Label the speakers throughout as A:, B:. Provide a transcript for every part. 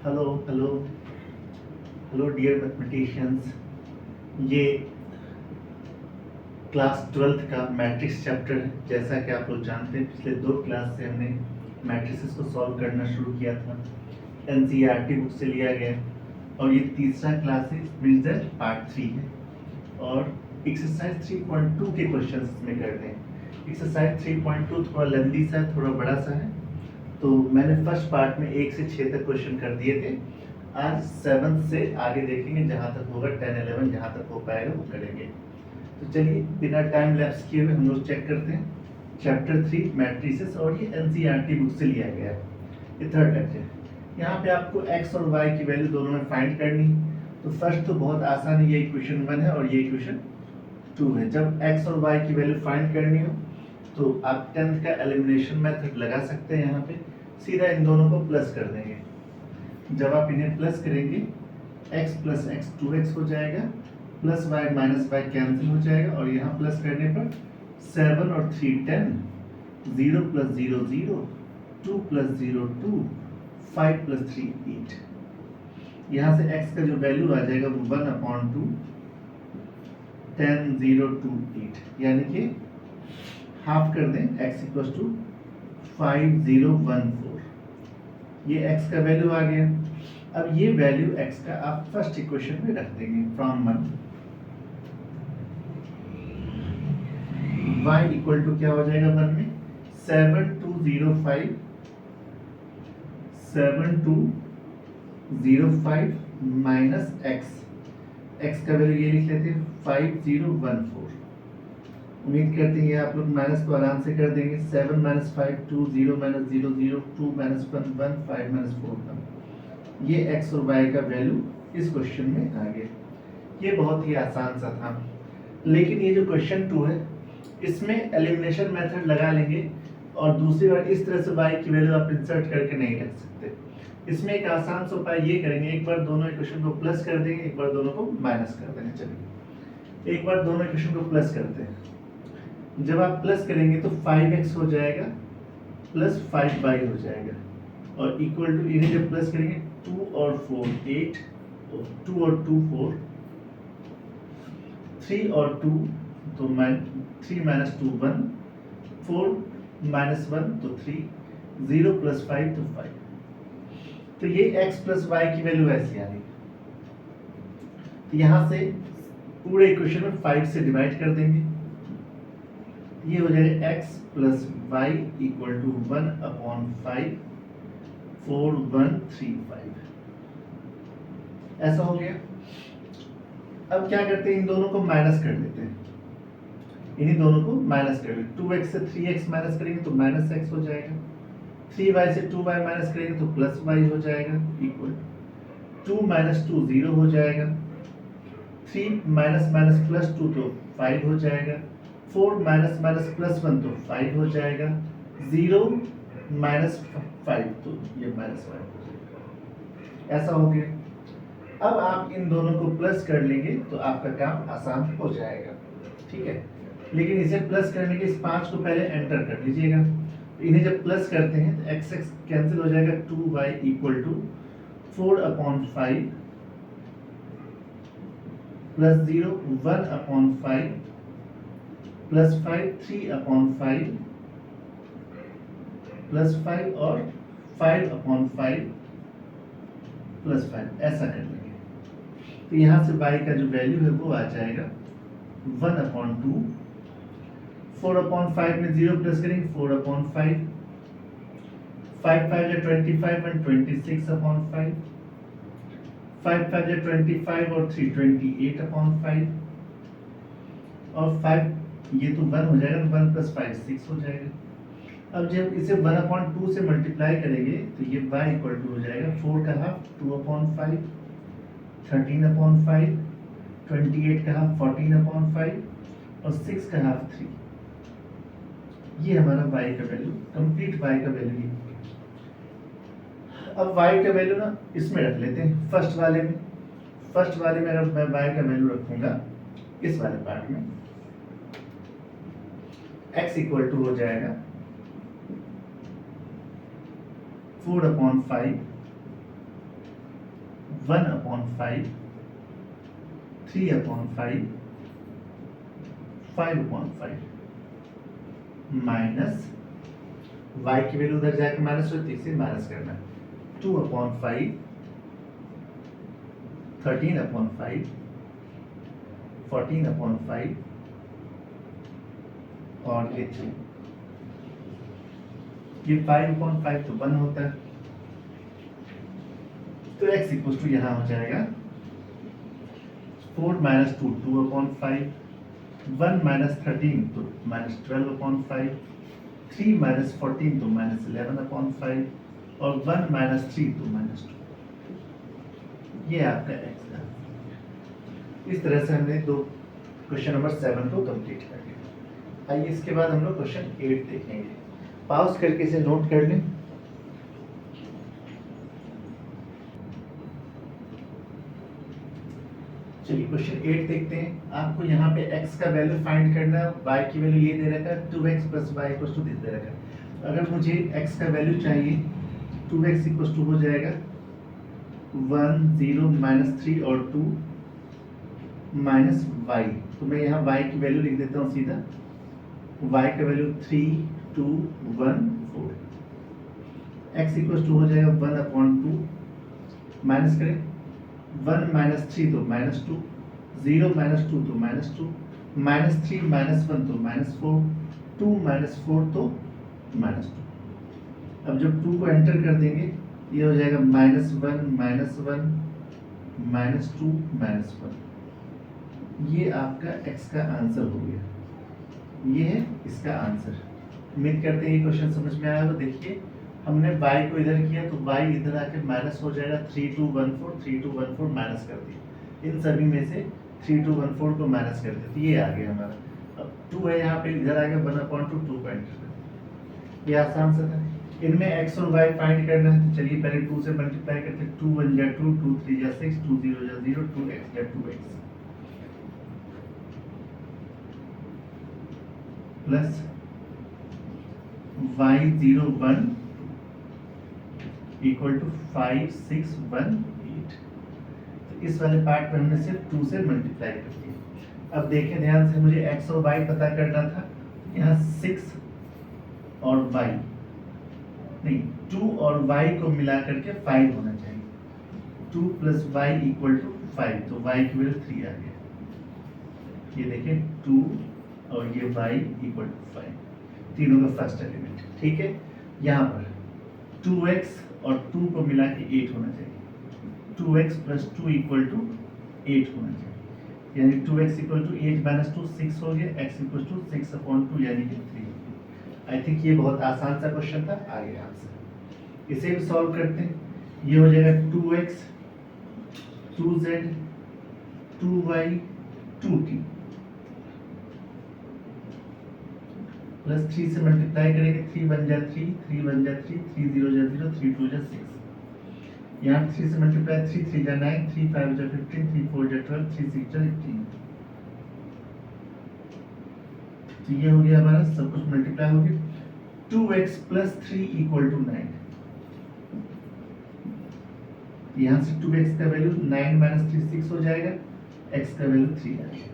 A: Hello hello hello dear mathematicians. ये class 12th का matrix chapter है। जैसा कि आप लोग जानते हैं, पिछले 2 क्लास से हमने मैट्रिसेस को सॉल्व करना शुरू किया था। एनसीईआरटी बुक से लिया गया और ये तीसरा क्लास है, रिजल्ट पार्ट 3 है और एक्सरसाइज 3.2 के क्वेश्चन इसमें करते हैं। एक्सरसाइज 3.2 थोड़ा लेंदी सा है, थोड़ा बड़ा सा है, तो मैंने फर्स्ट पार्ट में 1 से 6 तक क्वेश्चन कर दिए थे। आज 7 से आगे देखेंगे, जहाँ तक होगा 10 11 जहाँ तक हो पाएगा वो करेंगे। तो चलिए बिना टाइम लैप्स किए हुए हम लोग चेक करते हैं। चैप्टर 3 मैट्रिसेस और ये एनसीईआरटी बुक से लिया गया है। ये थर्ड लेक्चर। यहाँ पे आपको एक्स और वाई की वैल्यू दोनों में फाइंड करनी। तो फर्स्ट तो बहुत आसान है, ये इक्वेशन 1 है और ये इक्वेशन 2 है। जब एक्स और वाई की वैल्यू फाइंड करनी हो तो आप 10th का एलिमिनेशन मेथड लगा सकते हैं। यहाँ पे सीधा इन दोनों को प्लस कर देंगे। जब आप इन्हें प्लस करेंगे, x प्लस एक्स 2x हो जाएगा, plus y minus y cancel हो जाएगा और यहाँ प्लस करने पर 7 और 3 10, 0 प्लस 0 0, 2 प्लस 0 2, 5 प्लस 3 8। यहाँ से x का जो वैल्यू आ जाएगा वो 1/2 10 0 2 8, यानी कि हाफ कर दें, x इक्वल टू 5 0 1 4। ये x का वैल्यू आ गया। अब ये वैल्यू x का आप फर्स्ट इक्वेशन में रख देंगे फ्रॉम 1। y इक्वल टू क्या हो जाएगा 1 में 7205 7205 माइनस x का वैल्यू ये लिख लेते हैं 5014। उम्मीद करते हैं आप लोग माइनस को आराम से कर देंगे। 7 माइनस 5 2, 0 माइनस 0 0, 2 माइनस 1 1, 5 माइनस 4 1। ये x और y का वैल्यू इस क्वेश्चन में आ गया। ये बहुत ही आसान सा था, लेकिन ये जो क्वेश्चन 2 है इसमें एलिमिनेशन मेथड लगा लेंगे और दूसरी बार इस तरह से y की वैल्यू आप इंसर्ट करके नहीं रख सकते। इसमें एक आसान सा उपाय ये करेंगे, एक बार दोनों इक्वेशन को प्लस कर देंगे, एक बार दोनों को माइनस कर देंगे। चलिए एक बार दोनों इक्वेशन को प्लस करते हैं। जब आप प्लस करेंगे तो 5x हो जाएगा प्लस 5y हो जाएगा और इक्वल टू, इन्हें जब प्लस करेंगे 2 और 4 8, 2 और 2 4, 3 और 2 तो 3 माइनस 2 1, 4 माइनस 1 तो 3, 0 प्लस 5 तो 5। तो ये x प्लस y की वैल्यू ऐसी आ रही। तो यहाँ से पूरे इक्वेशन में 5 से डिवाइड कर देंगे। ये हो जाएगा x plus y equal to 1/5 4 1 3 5। ऐसा हो गया। अब क्या करते हैं, इन दोनों को माइनस कर देते हैं। इन्हीं दोनों को माइनस कर लेते। 2x से 3x माइनस करेंगे तो माइनस x हो जाएगा। 3y से 2y माइनस करेंगे तो प्लस y हो जाएगा इक्वल 2 माइनस 2 0 हो जाएगा। 3 माइनस माइनस प्लस 2 तो 5 हो जाएगा। 4 माइनस माइनस प्लस 1 तो 5 हो जाएगा। 0 माइनस 5 तो ये माइनस 5 हो जाएगा। ऐसा हो गया। अब आप इन दोनों को प्लस कर लेंगे तो आपका काम आसान हो जाएगा, ठीक है। लेकिन इसे प्लस करने के इस 5 को पहले एंटर कर लीजिएगा। तो इन्हें जब प्लस करते हैं तो x x कैंसिल हो जाएगा। 2y equal to 4/5 plus 0 1/5 plus 5 3/5 plus 5 और 5/5 प्लस 5। ऐसा कर लेंगे। तो यहाँ से y का जो वैल्यू है वो आ जाएगा 1/2। 4/5 में 0 प्लस करेंगे 4/5, 5 5 या 25 और 26/5, 5 5 या 25 और 3 28/5 और 5 ये तो 1 हो जाएगा, तो 1 प्लस 5 6 हो जाएगा। अब जब इसे 1/2 से मल्टीप्लाई करेंगे तो ये y इक्वल टू हो जाएगा 4 का हाफ 2/5, 13/5, 28 का हाफ 14/5 और 6 का हाफ 3। ये हमारा y का वैल्यू, कंप्लीट y का वैल्यू। अब y का वैल्यू ना इसमें रख लेते हैं, फर्स्ट वाले में। फर्स्ट वाले में अगर मैं y का वैल्यू रखूंगा इस वाले पार्ट में, x इक्वल टू हो जाएगा 4/5 1/5, 3/5, 5/5 माइनस y की वैल्यू उधर जाके माइनस होती है, इसे माइनस करना, 2/5, 13/5, 14/5 और ये 3। ये 5/5 तो 1 होता है, तो x इक्वल टू यहाँ हो जाएगा 4 - 2 2/5, 1 - 13 तो -12/5, 3 - 14 तो -11/5 और 1 - 3 तो -2। ये आपका x है। इस तरह से हमने क्वेश्चन नंबर 7 को कंप्लीट कर लिया। आइए इसके बाद हम लोग क्वेश्चन 8 देखेंगे। पॉज करके इसे नोट कर लें। चलिए क्वेश्चन 8 देखते हैं। आपको यहाँ पे x का वैल्यू फाइंड करना है, y की वैल्यू ये दे रखा है 2x + y = दिस दे रखा है। अगर मुझे x का वैल्यू चाहिए, 2x = हो जाएगा 1 0 -3 और 2 -y। तो मैं यहाँ y की वैल्यू लिख देता हूँ सीधा, y का वैल्यू 3 2 1 4। x = हो जाएगा 1/2, माइनस करें 1 - 3 तो -2, 0 - 2 तो -2, -3 - 1 तो -4, 2 - 4 तो -2। अब जब 2 को एंटर कर देंगे, ये हो जाएगा -1 -1 -2 -1। ये आपका x का आंसर हो गया। ये है इसका आंसर। उम्मीद करते हैं ये क्वेश्चन समझ में आया होगा। देखिए हमने y को इधर किया तो y इधर आके माइनस हो जाएगा, 3 2 1 4, 3 2 1 4 माइनस कर दिया। इन सभी में से 3 2 1 4 को माइनस कर दिया, तो ये आ गया हमारा। अब 2 है यहाँ पे, इधर आ गया 1/2, 2 का एंटर कर। ये आसान सा था। इनमें x और y फाइंड करना है, तो चलिए पहले 2 से मल्टीप्लाई करते हैं। 2 1 जा 2, 2 3 जा 6, 2 0 जा 0, 2x जा 2x plus y 0 1 equal to 5 6 1 8। तो इस वाले पार्ट में हमने सिर्फ 2 से मल्टीप्लाई कर दिया। अब देखें ध्यान से, मुझे x और y पता करना था। यहाँ 6 और y नहीं, 2 और y को मिला करके 5 होना चाहिए। 2 + y = 5, तो y की वैल्यू 3 आ गया। ये देखें 2 और ये y = 5, तीनों का फर्स्ट एलिमेंट। ठीक है, यहाँ पर 2x और 2 को मिला के 8 होना चाहिए। 2x + 2 = 8 होना चाहिए, यानी 2x = 8 - 2 6 हो गया, x = 6/2 यानी कि 3। आई थिंक ये बहुत आसान सा क्वेश्चन था। आगे आंसर इसे भी सॉल्व करते हैं। ये हो जाएगा 2x 2z 2y 2t plus 3 से मल्टीप्लाई करेंगे। 3 1 जा 3, 3 1 जा 3, 3 0 जा 0, 3 2 जा 6। यहाँ 3 से मल्टीप्लाई 3 3 जा 9, 3 5 जा 15, 3 4 जा 12, 3 6 जा 18। तो ये हो गया हमारा, सब कुछ मल्टीप्लाई हो गया। 2x + 3 = 9। यहाँ से 2x का वैल्यू 9 - 3 6 हो जाएगा, x का वैल्यू 3 आ गया।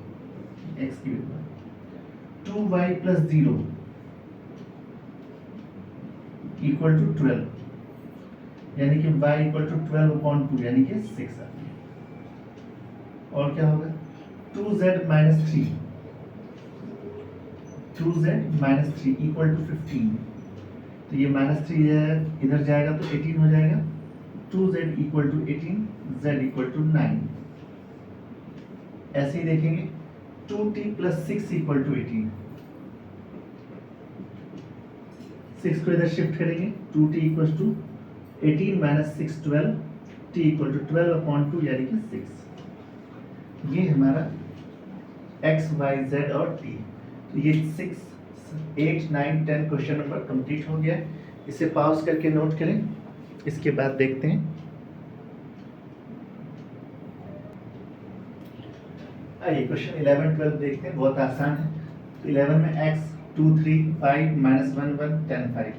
A: x की वैल्यू 2y + 0 = 12, यानी कि y = 12/2 यानी कि 6 आ गया। और क्या होगा 2z - 3 = 15। तो ये -3 इधर जाएगा तो 18 हो जाएगा। 2z = 18, z = 9। ऐसे ही देखेंगे 2t + 6 = 18। 6 को इधर शिफ्ट करेंगे, 2t = 18 - 6 12, t = 12/2 यानी कि 6। ये हमारा x y z और t। तो ये 6 8 9 10 क्वेश्चन नंबर कंप्लीट हो गया। इसे पॉज करके नोट करें। इसके बाद देखते हैं, आइए क्वेश्चन 11 12 देखते हैं। बहुत आसान है। तो 11 में x 2 3 5 -1 1 10 5।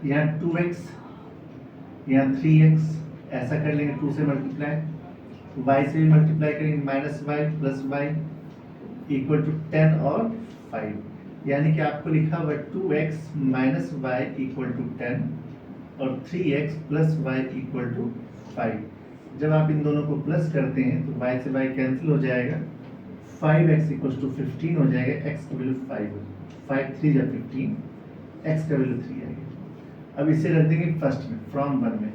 A: यहाँ 2x, यहाँ 3x, ऐसा कर लेंगे 2 से मल्टीप्लाई। y से भी मल्टीप्लाई करेंगे, minus y plus y equal to 10 और 5, यानी कि आपको लिखा हुआ 2x minus y equal to 10 और 3x plus y equal to 5। जब आप इन दोनों को प्लस करते हैं तो y से y कैंसिल हो जाएगा, 5x इक्वल टू 15 हो जाएगा, x की वैल्यू 5 हो जाएगी, 5 3 जा 15, x का वैल्यू 3 आएगा। अब इसे रख देंगे फर्स्ट में, फ्रॉम 1 में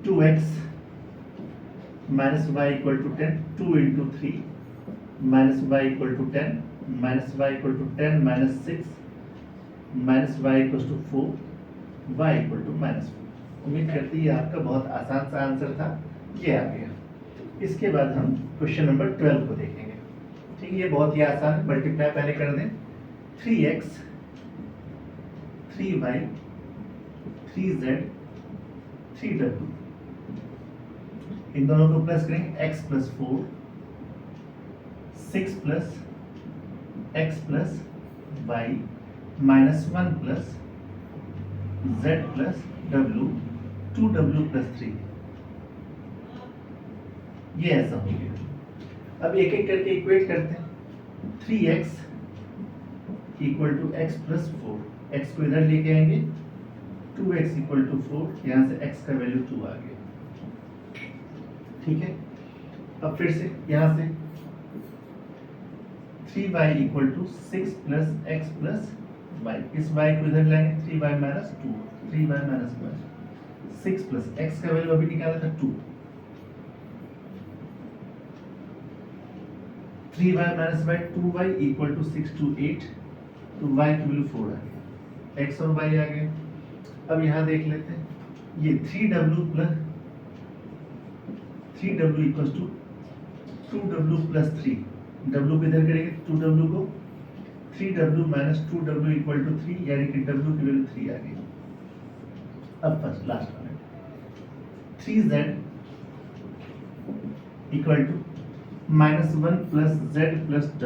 A: 2x minus y equal to 10, 2 into 3 minus y equal to 10, minus y equal to 10 minus 6 minus y equal to 4, y equal to minus 4। उम्मीद करती है आपका बहुत आसान सा आंसर था, ये आ गया। इसके बाद हम क्वेश्चन नंबर 12 को देखेंगे। ठीक है, ये बहुत ही आसान है, मल्टीप्लाई पहले कर दें, 3x 3y 3z 3w, इन दोनों को प्लस करेंगे, x plus 4 6 plus x plus y minus 1 plus z plus w 2w plus 3, ये ऐसा हो गया। अब एक एक करके इक्वेट करते हैं, 3x equal to x plus 4, x को इधर लेके आएंगे, 2x इक्वल टू 4, यहाँ से x का वैल्यू 2 आ गया। ठीक है, अब फिर से यहाँ से 3y equal to 6 plus x plus y, इस y को इधर लाएंगे, 3y minus 2, 3y minus 6 plus x का वैल्यू अभी निकाला था 2, 3y minus y 2y equal to 6 to 8, तो y की वैल्यू 4 आ गया, x और y आ गए। अब यहाँ देख लेते हैं, ये 3w plus 3w equal to 2w plus 3, w को इधर करेंगे, 2w को 3w minus 2w equal to 3, यानी कि w की वैल्यू 3 आ गई। अब फर्स्ट लास्ट वाले 3z equal to minus 1 plus z plus w,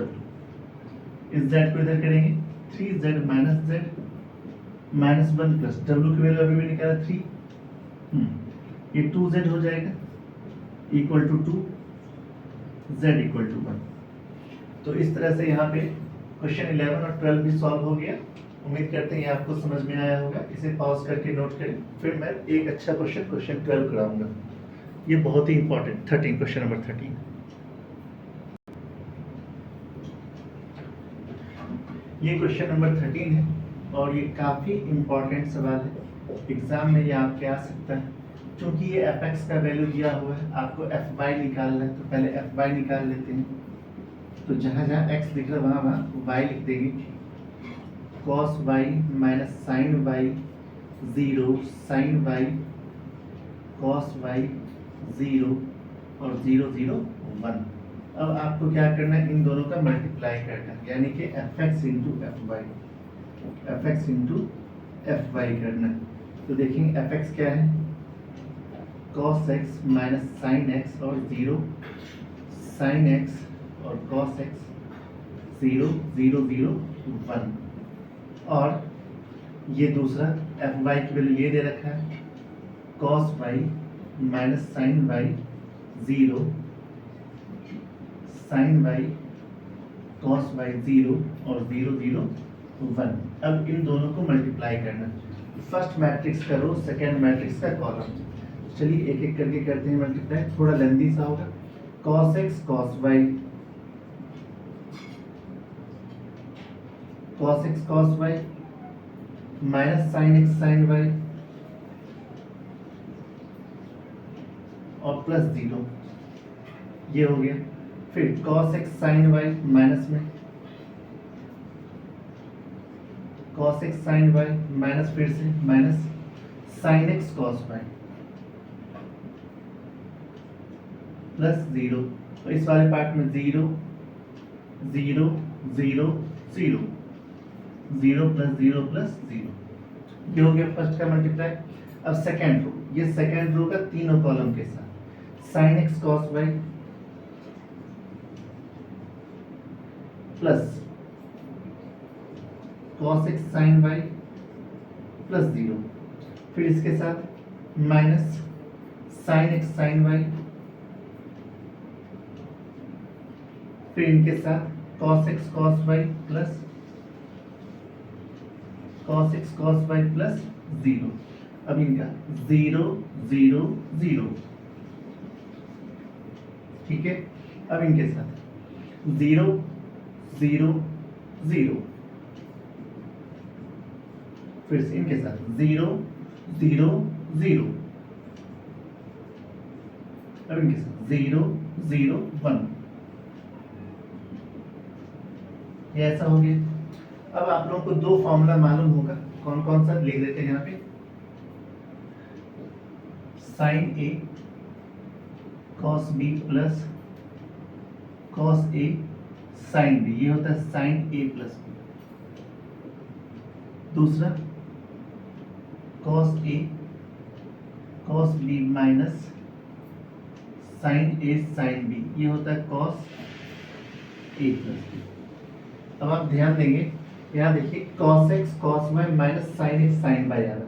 A: इस z को इधर करेंगे, 3z minus z minus 1 plus w की वैल्यू अभी भी निकाला 3, ये 2z हो जाएगा equal to 2, z equal to 1। तो इस तरह से यहाँ पे क्वेश्चन 11 और 12 भी सॉल्व हो गया। उम्मीद करते हैं ये आपको समझ में आया होगा। इसे पॉज करके नोट करें, फिर मैं एक अच्छा क्वेश्चन 12 कराऊंगा। ये बहुत ही इंपॉर्टेंट 13, क्वेश्चन नंबर 13। ये क्वेश्चन नंबर 13 है और ये काफ़ी इंपॉर्टेंट सवाल है, एग्जाम में ये आपके आ सकता है। क्योंकि ये fx का वैल्यू दिया हुआ है, आपको fy निकालना है, तो पहले fy निकाल लेते हैं। तो जहाँ जहाँ x लिख रहा है वहाँ y लिख देंगे, cos y minus sine y 0, sine y cos y 0 और 0 0 1। अब आपको क्या करना है, इन दोनों का मल्टीप्लाई करना है, यानी कि fx इंटू fy करना है। तो देखेंगे fx क्या है, cos x minus sine x और 0, साइन x और cos x 0 0 0 1, और ये दूसरा fy की वैल्यू ये दे रखा है, cos y minus sine y 0, sine y cos y 0 और 0 0 1। अब इन दोनों को मल्टीप्लाई करना, फर्स्ट मैट्रिक्स का रो, सेकेंड मैट्रिक्स का कॉलम। चलिए एक एक करके करते हैं मल्टीप्लाई, थोड़ा लेंदी सा होगा। cos x cos y, cos x cos y minus sine x sine y और प्लस 0, ये हो गया। फिर cos x sine y minus में cos x sine y minus, फिर से minus sine x cos y plus 0। तो इस वाले पार्ट में 0 0 0 0 0 प्लस 0 प्लस 0, ये हो गया फर्स्ट का मल्टीप्लाई। अब सेकेंड रो, ये सेकेंड रो का तीनों कॉलम के साथ sine x cos y plus cos x sine y plus 0, फिर इसके साथ minus sine x sine y फिर इनके साथ cos x cos y plus cos x cos y plus 0। अब इनका 0 0 0, ठीक है। अब इनके साथ 0 0 0, फिर से इनके साथ 0 0 0, अब इनके साथ 0 0 1। ये ऐसा हो गया। अब आप लोगों को दो फॉर्मूला मालूम होगा, कौन कौन सा लिख देते हैं यहाँ पे। Sign A cos B plus cos A sine B, ये होता है साइन ए प्लस बी। दूसरा cos A cos B minus sign A sine B, ये होता है कॉस ए प्लस बी। अब आप ध्यान देंगे, यहाँ देखिए cos x cos y minus sine x sine y आ रहा है,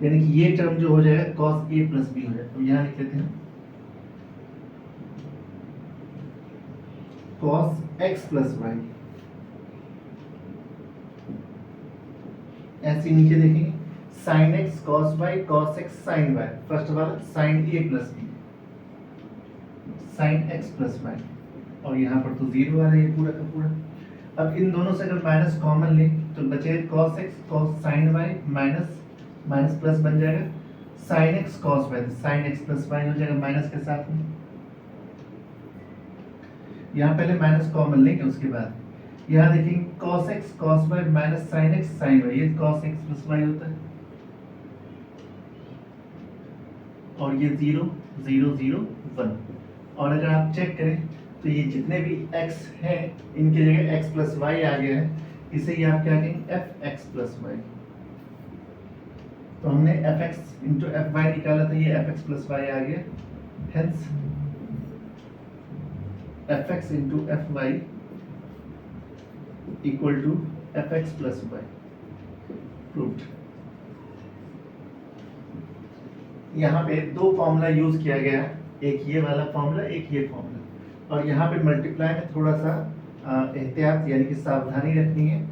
A: यानी कि ये टर्म जो हो जाएगा cos a प्लस b हो जाएगा। तो यहाँ लिख लेते हैं cos x प्लस y, ऐसे नीचे देखेंगे sin x cos y cos x sin y, first वाला sin a plus b sin x plus y, और यहाँ पर तो 0 आ रहा है ये पूरा का पूरा। अब इन दोनों से अगर माइनस कॉमन लें तो बचे cos x cos sin y minus minus plus बन जाएगा sin x cos y, sin x plus y हो जाएगा माइनस के साथ में। यहाँ पहले माइनस कॉमन लेंगे, उसके बाद यहाँ देखेंगे cos x cos y minus sin x sin y, ये cos x प्लस y होता है, और ये 0 0 0 1। और अगर आप चेक करें तो ये जितने भी x हैं इनके जगह x प्लस y आ गया है, इसे ही आप क्या कहेंगे fx प्लस y। तो हमने fx इंटू fy निकाला था, ये fx प्लस y आ गया, hence fx into fy equal to fx plus y, proved. यहाँ पे दो फॉर्मूला यूज किया गया है, एक ये वाला फॉर्मूला एक ये फॉर्मूला, और यहाँ पे मल्टीप्लाई में थोड़ा सा एहतियात यानी कि सावधानी रखनी है।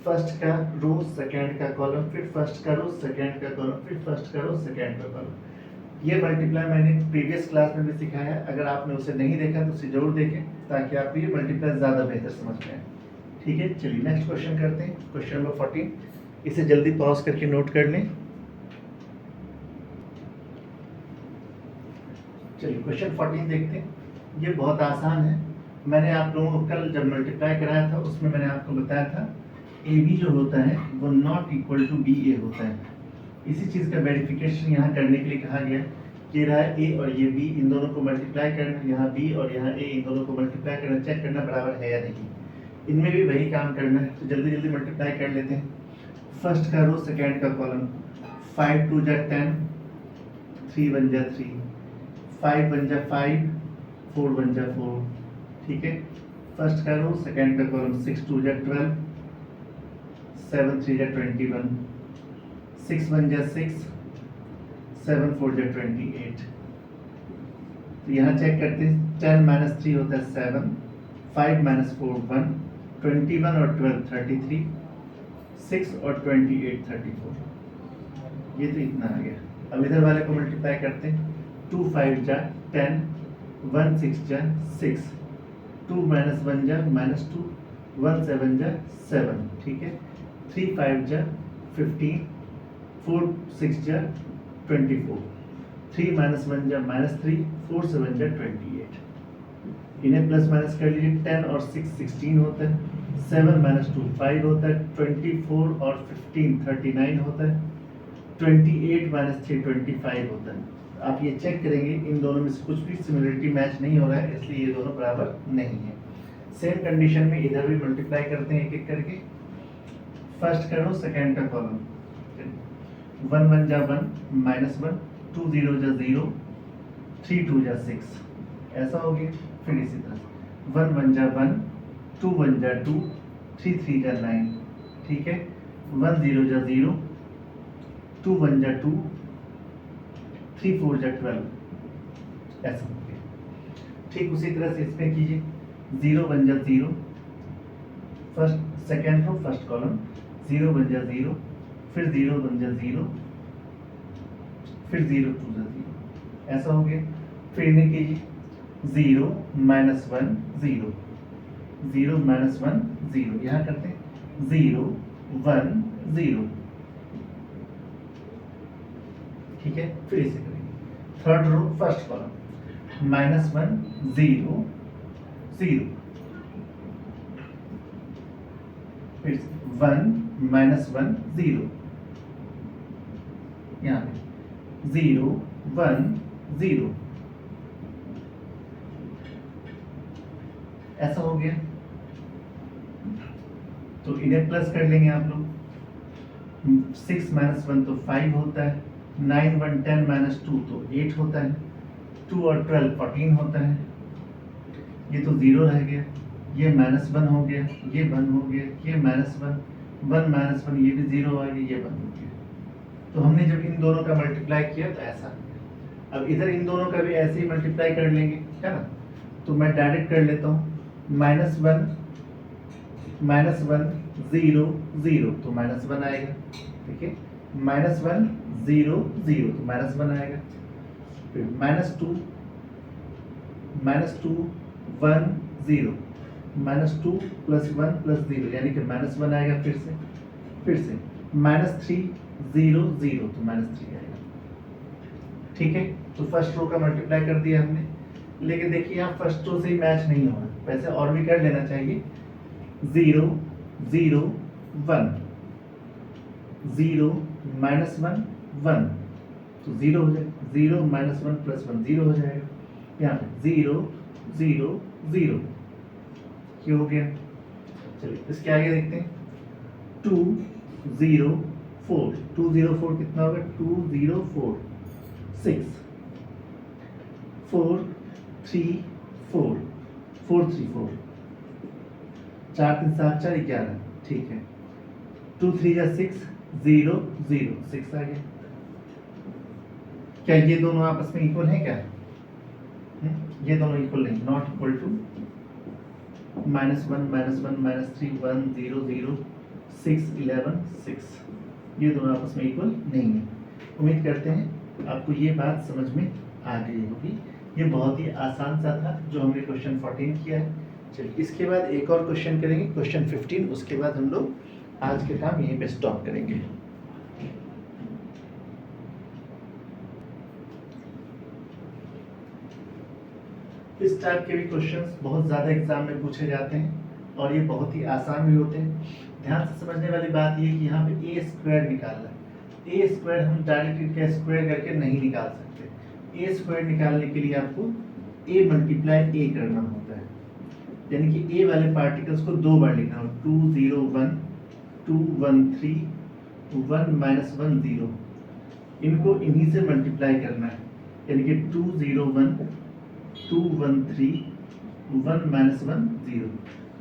A: फर्स्ट का रो सेकंड का कॉलम, फिर फर्स्ट का रो सेकंड का कॉलम, फिर फर्स्ट का रो सेकंड का कॉलम। ये मल्टीप्लाई मैंने प्रीवियस क्लास में भी सिखाया है, अगर आपने उसे नहीं देखा तो उसे जरूर देखें ताकि आपको ये मल्टीप्लाई ज़्यादा बेहतर समझ में आए। ठीक है, चलिए नेक्स्ट क्वेश्चन करते हैं, क्वेश्चन नंबर 14। इसे जल्दी पॉज करके नोट कर लें। चलिए क्वेश्चन 14 देखते हैं। ये बहुत आसान है, मैंने आप लोगों को कल जब मल्टीप्लाई कराया था उसमें मैंने आपको बताया था ए बी जो होता है वो नॉट इक्वल टू बी ए होता है। इसी चीज़ का वेरिफिकेशन यहाँ करने के लिए कहा गया कि रहा है ए और ये बी, इन दोनों को मल्टीप्लाई करना, यहाँ बी और यहाँ ए, इन दोनों को मल्टीप्लाई करना, चेक करना बराबर है या नहीं। इनमें भी वही काम करना है, तो जल्दी जल्दी मल्टीप्लाई कर लेते हैं। फर्स्ट का रो सेकेंड का कॉलम, 5 2 जा 10, 3 1 जा 3, 5 1 जा 5, 4 1 जा 4, ठीक है। फर्स्ट का रो सेकेंड का कॉलम, 6 2 जा 12, 7 3 जा 21, 6 1 जा 6, 7 4 जा 28। तो यहाँ चेक करते हैं, 10 माइनस 3 होता है 7, 5 माइनस 4 1, 21 और 12 33, 6 और 28 34। ये तो इतना आ गया। अब इधर वाले को मल्टीप्लाई करते हैं, 2 5 जा 10, 1 6 जा 6, 2 माइनस 1 जा माइनस 2, 1 7 जा 7, ठीक है। 3 5 जा 15, 4 6 जा 24, 3 माइनस 1 जा माइनस 3, 4 7 जा 28। इन्हें प्लस माइनस कर लीजिए, 10 और 6 16 होता है, 7 माइनस 2 5 होता है, 24 और 15 39 होता है, 28 माइनस 3 25 होता है। आप ये चेक करेंगे इन दोनों में से कुछ भी सिमिलरिटी मैच नहीं हो रहा है, इसलिए ये दोनों बराबर नहीं है। सेम कंडीशन में इधर भी मल्टीप्लाई करते हैं एक एक करके। फर्स्ट करो सेकेंड का कॉलम, 1 1 जा 1 माइनस 1, 2 0 जा 0, 3 2 जा 6, ऐसा हो गया। फिर इसी तरह 1 1 जा 1, 2 1 जा 2, 3 3 जा 9, ठीक है। 1 0 जा 0, 2 1 जा 2, 3 4 जा 12, ऐसा हो गया। ठीक उसी तरह से इसमें कीजिए, 0 बन जा 0, first second row first column, 0 बन जा 0, फिर 0 बन जा 0, फिर 0 टू जा 0, ऐसा हो गया। फिर इन्हें कीजिए 0 माइनस 1 0, 0 माइनस 1 0, यहाँ करते हैं 0 1 0, ठीक है। फिर इसे करेंगे third row first column, minus 1 0 0, फिर 1 माइनस 1 0, यहाँ पे 0 1 0, ऐसा हो गया। तो इन्हें प्लस कर लेंगे आप लोग, 6 माइनस 1 तो 5 होता है, 9 1 10 माइनस 2 तो 8 होता है, 2 और 12 14 होता है, ये तो 0 रह गया, ये माइनस 1 हो गया, ये 1 हो गया, ये माइनस 1 1 माइनस 1, ये भी 0 आ गया, ये 1 हो गया। तो हमने जब इन दोनों का मल्टीप्लाई किया तो ऐसा। अब इधर इन दोनों का भी ऐसे ही मल्टीप्लाई कर लेंगे, है ना। तो मैं डायरेक्ट कर लेता हूँ, माइनस 1 0 0, तो माइनस 1 आएगा, ठीक है। माइनस 1 0 0, तो माइनस 1 आएगा। फिर माइनस 2 1 0, माइनस 2 प्लस 1 प्लस 0, यानी कि माइनस 1 आएगा। फिर से माइनस 3 0 0, तो माइनस 3 आएगा, ठीक है। तो फर्स्ट रो का मल्टीप्लाई कर दिया हमने, लेकिन देखिए यहाँ फर्स्ट रो से ही मैच नहीं हो रहा, वैसे और भी कर लेना चाहिए। 0 0 1 0 माइनस 1 1, तो 0 हो जाएगा, 0 माइनस 1 प्लस 1 0 हो जाएगा। यहाँ पे 0 0 0, क्यों हो गया। चलिए इसके आगे देखते हैं, 2 0 4, 2 0 4 कितना होगा, 2 0 4 6, 4 3 4 4 3 4, 4 3 7 4 11, ठीक है। 2 3 जा 6 0 0 6 आ गया। क्या ये दोनों आपस में इक्वल हैं क्या? ये दोनों इक्वल नहीं, नॉट इक्वल टू। -1 -1 -3 1 0 0 6 11 6, ये दोनों आपस में इक्वल नहीं है। उम्मीद करते हैं आपको ये बात समझ में आ गई होगी। ये बहुत ही आसान सा था जो हमने क्वेश्चन 14 किया है। चलिए इसके बाद एक और क्वेश्चन करेंगे, क्वेश्चन 15, उसके बाद हम लोग आज के काम यहीं पे स्टॉप करेंगे। इस टाइप के भी क्वेश्चंस बहुत ज़्यादा एग्जाम में पूछे जाते हैं और ये बहुत ही आसान भी होते हैं। ध्यान से समझने वाली बात ये है कि यहाँ पे ए स्क्वायर निकालना है। ए स्क्वायर हम डायरेक्ट इनका स्क्वायर करके नहीं निकाल सकते। ए स्क्वायर निकालने के लिए आपको ए मल्टीप्लाई ए करना होता है, यानी कि ए वाले पार्टिकल्स को 2 बार लिखना हो। 2 0 1 2 1 3 1 -1 0, इनको इन्हीं से मल्टीप्लाई करना है, यानी कि 2 0 1 2 1 3 1 -1 0।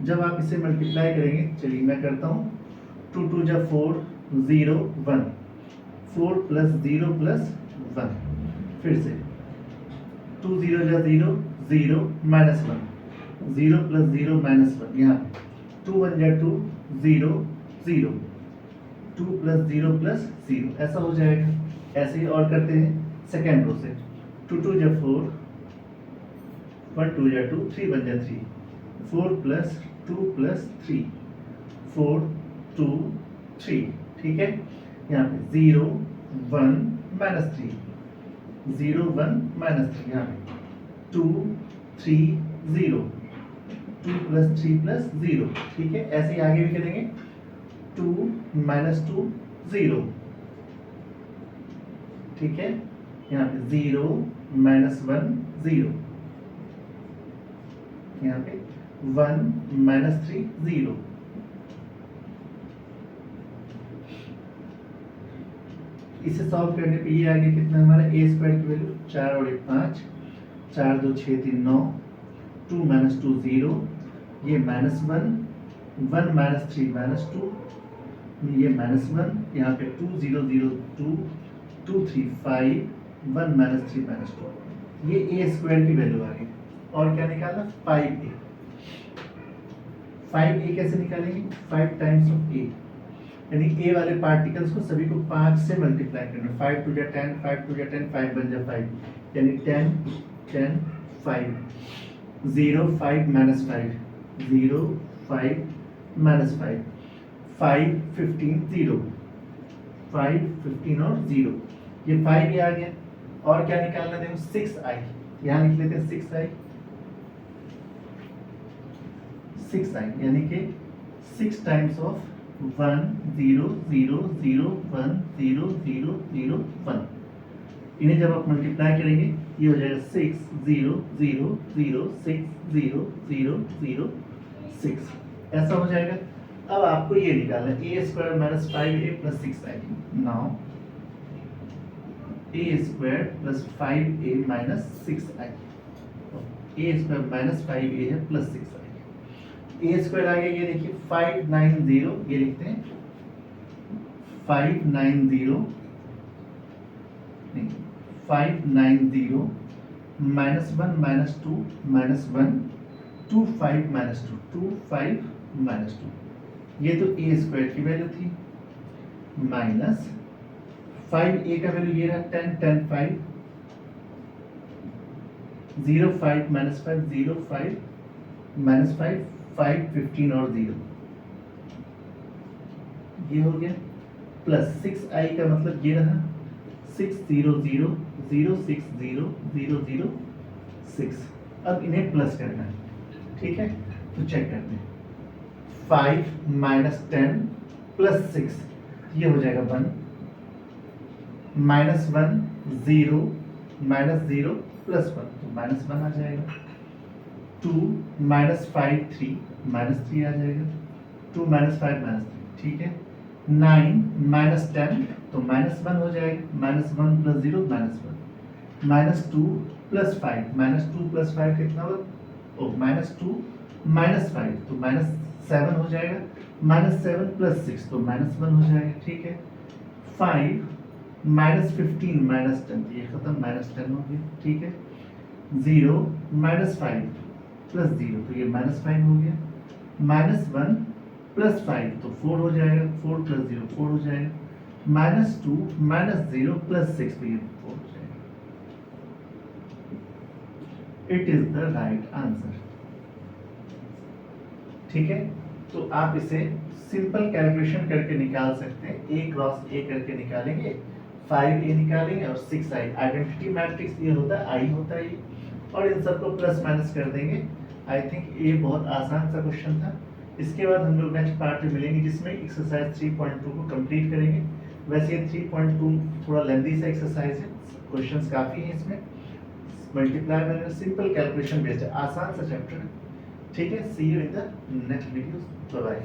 A: जब आप इसे मल्टीप्लाई करेंगे, चलिए मैं करता हूँ, 2 2 जा 4 0 1, 4 प्लस 0 प्लस 1, फिर से 2 0 जा 0 0 -1, 0 प्लस 0 -1, यहाँ 2 1 जा 2 0 0, 2 प्लस 0 प्लस 0, ऐसा हो जाएगा। ऐसे ही और करते हैं सेकेंड रो से, 2 2 जा 4 1 2 जा 2 3 1 जा 3, 4 प्लस 2 प्लस 3 4 2 3, ठीक है। यहाँ पे 0 1 -3 0 1 -3, यहाँ पे 2 3 0 2 प्लस 3 प्लस 0, ठीक है। ऐसे ही आगे भी करेंगे, 2 -2 0, ठीक है। यहाँ पे 0 -1 0, यहाँ पे 1 -3 0, इसे सॉल्व करने पे ये आगे कितना हमारा ए स्क्वायर की वैल्यू 4 और 1 5, 4 2 6 3 9, 2 -2 0, ये -1 1 -3 -2, ये -1, यहाँ पे 2 0 0 2 2 3 5 1 -3 -2, ये ए स्क्वायर की वैल्यू आ गई। और क्या निकालना, 5a। 5a कैसे निकालेंगे? 5 टाइम्स ऑफ a, यानी a वाले पार्टिकल्स को सभी को 5 से मल्टीप्लाई करना। 5 टू जा 10, 5 टू जा 10, 5 बन जा 5, यानी 10 10 5, 0 5 माइनस 5, 0 5 माइनस 5, 5 15 0, 5 15 और 0, ये 5 ये आ गया। और क्या निकालना? देखो 6i, यहाँ लिख लेते हैं 6i, 6i यानी कि 6 टाइम्स ऑफ 1 0 0 0 1 0 0 0 1, इन्हें जब आप मल्टीप्लाई करेंगे ये हो जाएगा 6 0 0 0 6 0 0 0 6, ऐसा हो जाएगा। अब आपको ये निकालना है a square minus 5a plus 6i। Now a square plus 5a minus 6i, a square minus 5a है प्लस 6i, a स्क्वायर आ गया, ये देखिए 590, ये लिखते हैं 590 minus 1 minus 2 minus 1 2 5 minus 2 2 5 minus 2, ये तो a स्क्वायर की वैल्यू थी, माइनस 5a का वैल्यू ये रहा 10 10 5, 0 5 माइनस 5 0 5 माइनस 5 5 15 और 0, ये हो गया, प्लस 6i का मतलब ये रहा 6 0 0 0 6 0 0 0 6। अब इन्हें प्लस करना है, ठीक है, तो चेक करते हैं। 5 माइनस 10 प्लस 6, ये हो जाएगा 1, माइनस 1 0 माइनस 0 प्लस 1, तो माइनस 1 आ जाएगा। 2 माइनस 5 3 माइनस 3 आ जाएगा, 2 माइनस 5 माइनस 3, ठीक है। 9 माइनस 10 तो माइनस 1 हो जाएगा, minus 1 plus 0 minus 1, minus 2 plus 5, minus 2 plus 5 कितना होगा? ओ माइनस 2 माइनस 5 तो माइनस 7 हो जाएगा, माइनस 7 प्लस 6 तो माइनस 1 हो जाएगा, ठीक है। 5 माइनस 15 माइनस 10, ये खत्म, माइनस 10 हो गया, ठीक है। 0 माइनस 5 प्लस 0 तो ये माइनस 5 हो गया, माइनस 1 प्लस 5 तो 4 हो जाएगा, 4 प्लस 0 4 हो जाएगा, माइनस 2 माइनस 0 प्लस 6 तो ये 4 हो जाएगा। It is the right answer, ठीक है। तो आप इसे सिंपल कैलकुलेशन करके निकाल सकते हैं, a क्रॉस a करके निकालेंगे, 5a निकालेंगे और 6i, आइडेंटिटी मैट्रिक्स ये होता है, i होता है ये, और इन सबको प्लस माइनस कर देंगे। आई थिंक ये बहुत आसान सा क्वेश्चन था। इसके बाद हम लोग नेक्स्ट पार्ट में मिलेंगे जिसमें एक्सरसाइज 3.2 को कंप्लीट करेंगे। वैसे ये 3.2 थोड़ा लेंथी सा एक्सरसाइज है, क्वेश्चंस काफ़ी हैं इसमें, मल्टीप्लाई मैंने सिंपल कैलकुलेशन बेस्ड है, आसान सा चैप्टर है, ठीक है। See you in the next video, bye bye.